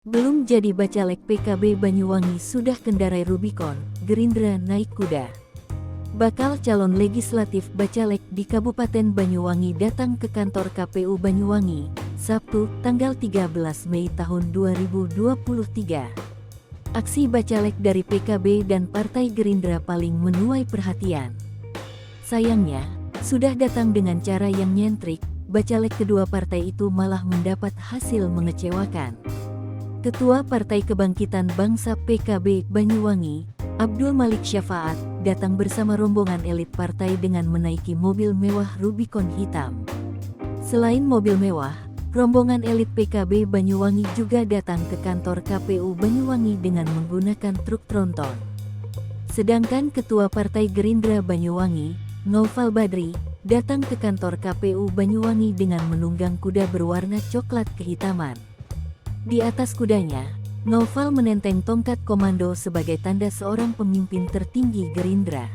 Belum jadi bacalek PKB Banyuwangi sudah kendarai Rubicon, Gerindra naik kuda. Bakal calon legislatif bacalek di Kabupaten Banyuwangi datang ke kantor KPU Banyuwangi, Sabtu, tanggal 13 Mei tahun 2023. Aksi bacalek dari PKB dan Partai Gerindra paling menuai perhatian. Sayangnya, sudah datang dengan cara yang nyentrik, bacalek kedua partai itu malah mendapat hasil mengecewakan. Ketua Partai Kebangkitan Bangsa PKB Banyuwangi, Abdul Malik Syafaat, datang bersama rombongan elit partai dengan menaiki mobil mewah Rubicon hitam. Selain mobil mewah, rombongan elit PKB Banyuwangi juga datang ke kantor KPU Banyuwangi dengan menggunakan truk tronton. Sedangkan Ketua Partai Gerindra Banyuwangi, Naufal Badri, datang ke kantor KPU Banyuwangi dengan menunggang kuda berwarna coklat kehitaman. Di atas kudanya, Naufal menenteng tongkat komando sebagai tanda seorang pemimpin tertinggi Gerindra.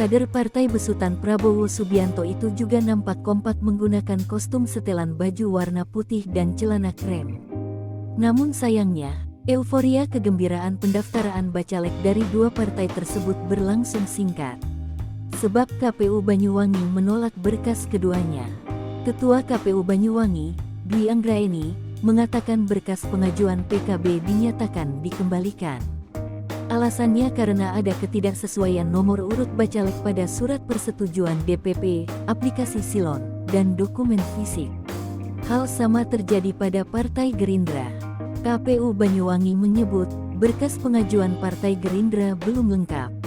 Kader partai besutan Prabowo Subianto itu juga nampak kompak menggunakan kostum setelan baju warna putih dan celana krem. Namun sayangnya, euforia kegembiraan pendaftaran bacalek dari dua partai tersebut berlangsung singkat. Sebab KPU Banyuwangi menolak berkas keduanya. Ketua KPU Banyuwangi, Dwi Anggraeni, mengatakan berkas pengajuan PKB dinyatakan dikembalikan. Alasannya karena ada ketidaksesuaian nomor urut bacalek pada surat persetujuan DPP, aplikasi Silon, dan dokumen fisik. Hal sama terjadi pada Partai Gerindra. KPU Banyuwangi menyebut, berkas pengajuan Partai Gerindra belum lengkap.